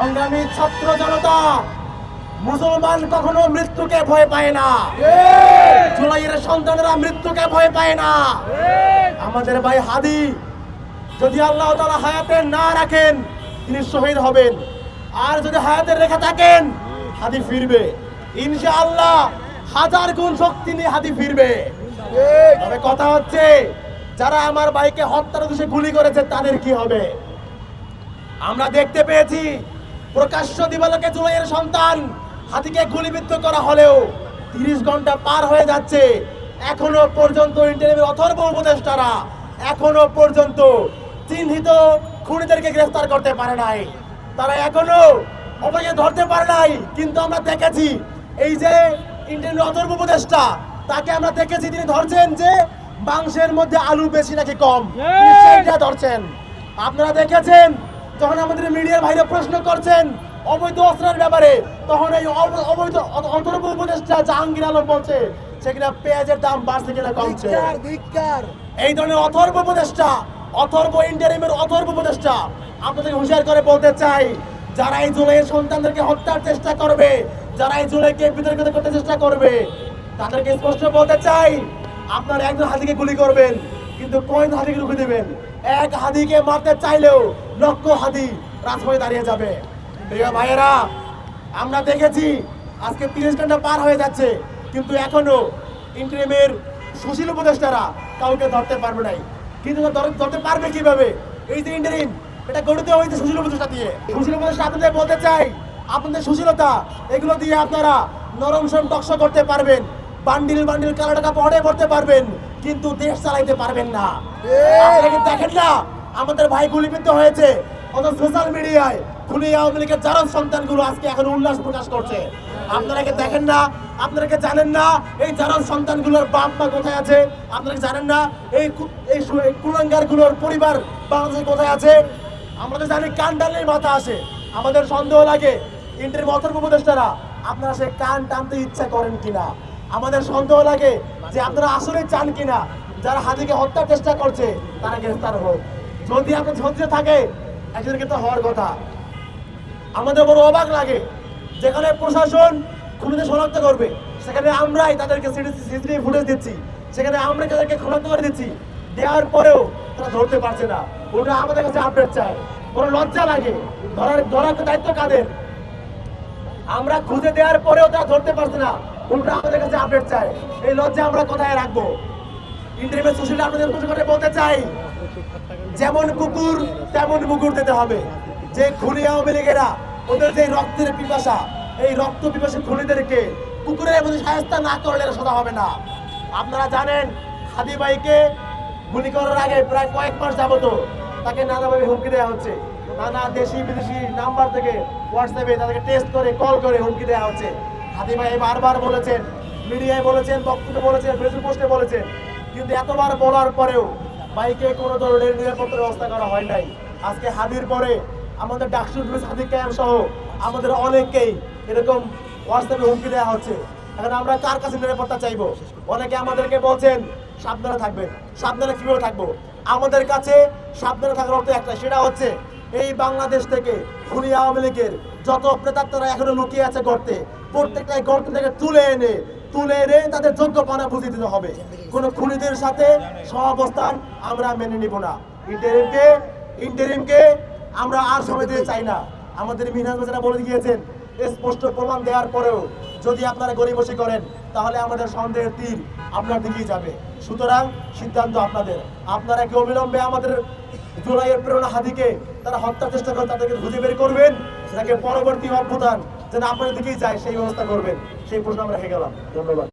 সংগ্রামী ছাত্র জনতা, মুসলমান কখনো মৃত্যুকে ভয় পায় না। জুলাইয়ের সন্তানেরা মৃত্যুকে ভয় পায় না। আমাদের ভাই হাদি যদি আল্লাহ তাআলা হায়াতে না রাখেন তিনি শহীদ হবেন, আর যদি হায়াতে রেখে থাকেন হাদি ফিরবে ইনশাআল্লাহ। 1000 গুণ শক্তি নিয়ে হাদি ফিরবে। তবে কথা হচ্ছে যারা আমার ভাইকে হত্যার উদ্দেশ্যে গুলি করেছে তাদের কি হবে? আমরা দেখতে পেয়েছি প্রকাশ্য দিবালোকে জুলাইয়ের সন্তান হাদিকে গুলিবিদ্ধ করা হলেও 30 ঘন্টা পার হয়ে যাচ্ছে, এখনো পর্যন্ত ইন্টারিমের অথর্ব উপদেষ্টারা এখনো পর্যন্ত চিহ্নিত খুনিদেরকে গ্রেফতার করতে পারে নাই। তারা এখনো অপরাধীকে ধরতে পারে নাই। কিন্তু আমরা দেখেছি এই যে ইন্টারিমের অথর্ব উপদেষ্টা, তাকে আমরা দেখেছি তিনি ধরছেন যে মাংসের মধ্যে আলু বেশি নাকি কম, সেইটা ধরছেন। আপনারা দেখেছেন যখন আমাদের মিডিয়ার ভাইরা প্রশ্ন করছেন অবৈধ অস্ত্রের ব্যাপারে, তখন এই অবৈধ অথর্ব উপদেষ্টা জাহাঙ্গীর আলম বলছে সেখানে পেঁয়াজের দাম বাড়ছে কিনা কমছে। এই ধরনের অথর্ব উপদেষ্টা, অথর্ব ইন্টারিমের অথর্ব উপদেষ্টা, আপনাদের হুঁশিয়ার করে বলতে চাই, যারা এই জুলাইয়ের সন্তানদেরকে হত্যার চেষ্টা করবে, যারা এই জুলাইকে বিতর্কিত করতে চেষ্টা করবে, তাদেরকে স্পষ্ট বলতে চাই আপনারা একজন হাদিকে গুলি করবেন কিন্তু কয়জন হাদিকে রুখে দেবেন? এক হাদিকে মারতে চাইলেও লক্ষ হাদি রাজপথে দাঁড়িয়ে যাবে। প্রিয় ভাইয়েরা, আমরা দেখেছি আজকে 30 ঘন্টা পার হয়ে যাচ্ছে কিন্তু এখনো ইন্টারিমের সুশীল উপদেষ্টারা কাউকে ধরতে পারবে নাই। কিন্তু ধরতে পারবে কিভাবে? এই যে ইন্টারিম, এটা গঠিত হয়েছে সুশীল উপদেষ্টা দিয়ে। সুশীল উপদেষ্টা আপনাদের বলতে চাই, আপনাদের সুশীলতা এগুলো দিয়ে আপনারা নরম সরম টকশো করতে পারবেন, বান্ডিল বান্ডিল কালো টাকা পড়ে পড়তে পারবেন, কিন্তু দেশ চালাইতে পারবেন না। আপনারা কি দেখেন না আমাদের ভাই গুলিবিদ্ধ হয়েছে, অথচ সোশ্যাল মিডিয়ায় খুনি আওয়ামী লীগের জারজ সন্তানগুলো আজকে এখন উল্লাস প্রকাশ করছে। আপনারা কি দেখেন না? আপনারা কি জানেন না এই জারজ সন্তানগুলোর বাপ মা কোথায় আছে? আপনারা কি জানেন না এই কুলাঙ্গার গুলোর পরিবার বাংলাদেশে কোথায় আছে? আমরা তো জানি কান টানলেই মাথা আসে। আমাদের সন্দেহ লাগে ইন্টারিম অথর্ব উপদেষ্টারা আপনারা সে কান টানতে ইচ্ছা করেন কিনা। আমাদের সন্দেহ লাগে যে আপনারা আসলে চান কিনা যারা হাদিকে হত্যার চেষ্টা করছে তারা গ্রেফতার হোক। যদি আপনার ধৈর্য থাকে একজনকে তো হওয়ার কথা। আমাদের বড় অবাক লাগে যেখানে প্রশাসন খুনিদের শনাক্ত করবে সেখানে আমরাই তাদেরকে সিসিটিভি ফুটেজ দিচ্ছি, সেখানে আমরা তাদেরকে শনাক্ত করে দিচ্ছি, দেওয়ার পরেও তারা ধরতে পারছে না। ওরা আমাদের কাছে আপডেট চায়, বড় লজ্জা লাগে। ধরার দায়িত্ব কাদের? আমরা খুঁজে দেওয়ার পরেও তারা ধরতে পারছে না, উল্টা আমাদের কাছে আপডেট চায়। এই লজ্জা আমরা কোথায় রাখবো? ইন্টারিমের সুশীল আপনাদের করে বলতে চাই, যেমন কুকুর তেমন মুকুর দিতে হবে। যে খুনি আওয়ামী লীগেরা ওদের যে রক্তের পিপাসা, এই রক্ত পিপাসী খুনিদেরকে কুকুরের মধ্যে শায়েস্তা না করলে সোজা হবে না। আপনারা জানেন হাদি ভাইকে গুলি করার আগে প্রায় কয়েক মাস যাবত তাকে নানাভাবে হুমকি দেওয়া হচ্ছে। নানা দেশি বিদেশি নাম্বার থেকে হোয়াটসঅ্যাপে তাদেরকে টেস্ট করে কল করে হুমকি দেওয়া হচ্ছে। হাদি ভাই বারবার বলেছেন, মিডিয়ায় বলেছেন, বক্তব্য বলেছেন, ফেসবুক পোস্টে বলেছেন, কিন্তু এতবার বলার পরেও ভাইকে কোনো ধরনের নিরাপত্তার ব্যবস্থা করা হয় নাই। আজকে হাদির পরে আমাদের ডাকসু হাদি ক্যাম্প সহ আমাদের অনেককেই এরকম হোয়াটসঅ্যাপে হুমকি দেওয়া হচ্ছে। এখন আমরা কার কাছে নিরাপত্তা চাইবো? অনেকে আমাদেরকে বলছেন সাবধানে থাকবেন। সাবধানে কিভাবে থাকবো? আমাদের কাছে সাবধানে থাকার অর্থ একটা, সেটা হচ্ছে এই বাংলাদেশ থেকে খুনি আওয়ামী লীগের যত প্রেতাত্মারা এখনো লুকিয়ে আছে গর্তে, প্রত্যেকটা গর্ত থেকে তুলে এনে তাদের যোগ্য পানা বুঝিয়ে দিতে হবে। কোন খুনিদের সাথে সহাবস্থান আমরা মেনে নিব না। ইন্টারিমকে আমরা আর সময় দিতে চাই না। আমাদের মিনহাজ ভাই বলে গিয়েছেন, স্পষ্ট প্রমাণ দেওয়ার পরেও যদি আপনারা গড়িমসি করেন তাহলে আমাদের সন্দেহের তীর আপনার দিকেই যাবে। সুতরাং সিদ্ধান্ত আপনাদের। আপনারা কি অবিলম্বে আমাদের জুলাইয়ের প্রেরণা হাদিকে তারা হত্যা চেষ্টা করেন তাদেরকে খুঁজে বের করবেন, সেটাকে পরবর্তী অভ্যুত্থান যেন আপনাদের দিকেই যায় সেই ব্যবস্থা করবেন। সেই প্রশ্ন আমরা রেখে গেলাম। ধন্যবাদ।